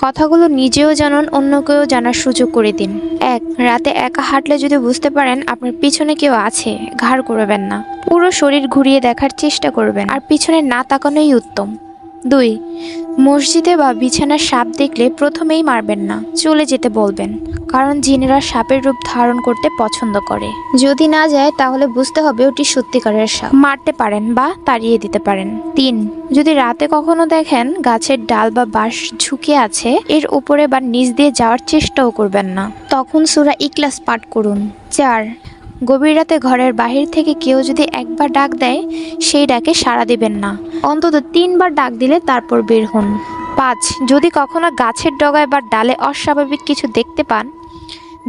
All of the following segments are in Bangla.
কথাগুলো নিজেও জানুন, অন্যকেও জানার সুযোগ করে দিন। 1. রাতে একা হাঁটলে যদি বুঝতে পারেন আপনার পিছনে কেউ আছে, ঘাড় করবেন না, পুরো শরীর ঘুরিয়ে দেখার চেষ্টা করবেন, আর পিছনে না তাকানোই উত্তম। 2. মসজিদে বা বিছানার সাপ দেখলে প্রথমেই মারবেন না, চলে যেতে বলবেন, কারণ জিনেরা সাপের রূপ ধারণ করতে পছন্দ করে। যদি না যায় তাহলে বুঝতে হবে ওটি সত্যিকারের সাপ, মারতে পারেন বা তাড়িয়ে দিতে পারেন। 3. যদি রাতে কখনো দেখেন গাছের ডাল বা বাঁশ ঝুঁকে আছে, এর উপরে বা নিচ দিয়ে যাওয়ার চেষ্টাও করবেন না, তখন সূরা ইখলাস পাঠ করুন। 4. গভীর রাতে ঘরের বাহির থেকে কেউ যদি একবার ডাক দেয়, সেই ডাকে সাড়া দিবেন না, অন্তত 3 বার ডাক দিলে তারপর বের হন। 5. যদি কখনো গাছের ডগায় বা ডালে অস্বাভাবিক কিছু দেখতে পান,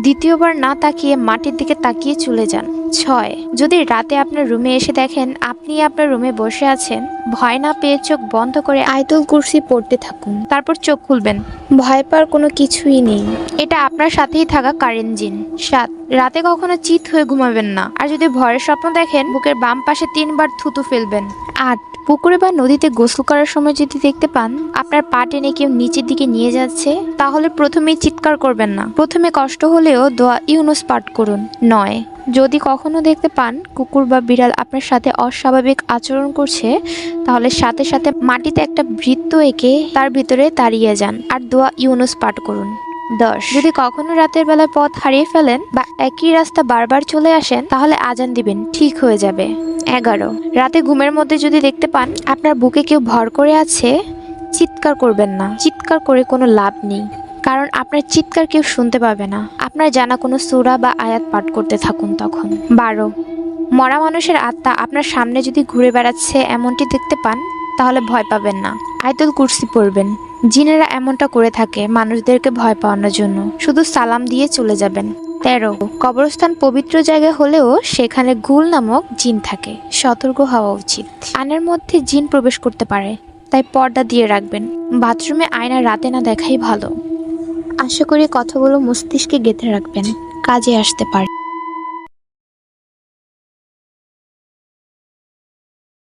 দ্বিতীয়বার না তাকিয়ে মাটির দিকে তাকিয়ে চলে যান। 6. যদি রাতে আপনার রুমে এসে দেখেন আপনি আপনার রুমে বসে আছেন, ভয় না পেয়ে চোখ বন্ধ করে আয়াতুল কুরসি পড়তে থাকুন, তারপর চোখ খুলবেন। ভয় পাওয়ার কোনো কিছুই নেই, এটা আপনার সাথেই থাকা কারেন্ট জিন। 7. রাতে কখনো চিত হয়ে ঘুমাবেন না, আর যদি ভয়ের স্বপ্ন দেখেন বুকের বাম পাশে 3 বার থুতু ফেলবেন। 8. পুকুরে বা নদীতে গোসল করার সময় যদি দেখতে পান আপনার পা টেনে কেউ নিচের দিকে নিয়ে যাচ্ছে, তাহলে প্রথমেই চিৎকার করবেন না, প্রথমে কষ্ট হলেও দোয়া ইউনুস পাঠ করুন। 9. যদি কখনো দেখতে পান কুকুর বা বিড়াল আপনার সাথে অস্বাভাবিক আচরণ করছে, তাহলে সাথে সাথে মাটিতে একটা বৃত্ত এঁকে তার ভিতরে তাড়িয়ে যান আর দোয়া ইউনুস পাঠ করুন। 10. যদি কখনো রাতের বেলায় পথ হারিয়ে ফেলেন বা একই রাস্তা বারবার চলে আসেন, তাহলে আজান দিবেন, ঠিক হয়ে যাবে। 11. রাতে ঘুমের মধ্যে যদি দেখতে পান আপনার বুকে কেউ ভর করে আছে, চিৎকার করবেন না, চিৎকার করে কোনো লাভ নেই, কারণ আপনার চিৎকার কেউ শুনতে পাবে না। আপনার জানা কোনো সূরা বা আয়াত পাঠ করতে থাকুন তখন। 12. মরা মানুষের আত্মা আপনার সামনে যদি ঘুরে বেড়াচ্ছে এমনটি দেখতে পান, তাহলে ভয় পাবেন না, আয়াতুল কুরসি পড়বেন। জিনেরা এমনটা করে থাকে মানুষদেরকে ভয় পাওয়ানোর জন্য, শুধু সালাম দিয়ে চলে যাবেন। 13. কবরস্থান পবিত্র জায়গা হলেও সেখানে গুল নামক জিন থাকে, সতর্ক হওয়া উচিত। আয়নার মধ্যে জিন প্রবেশ করতে পারে, তাই পর্দা দিয়ে রাখবেন। বাথরুমে আয়না রাতে না দেখাই ভালো। আশা করি কথাগুলো মস্তিষ্কে গেঁথে রাখবেন, কাজে আসতে পারে।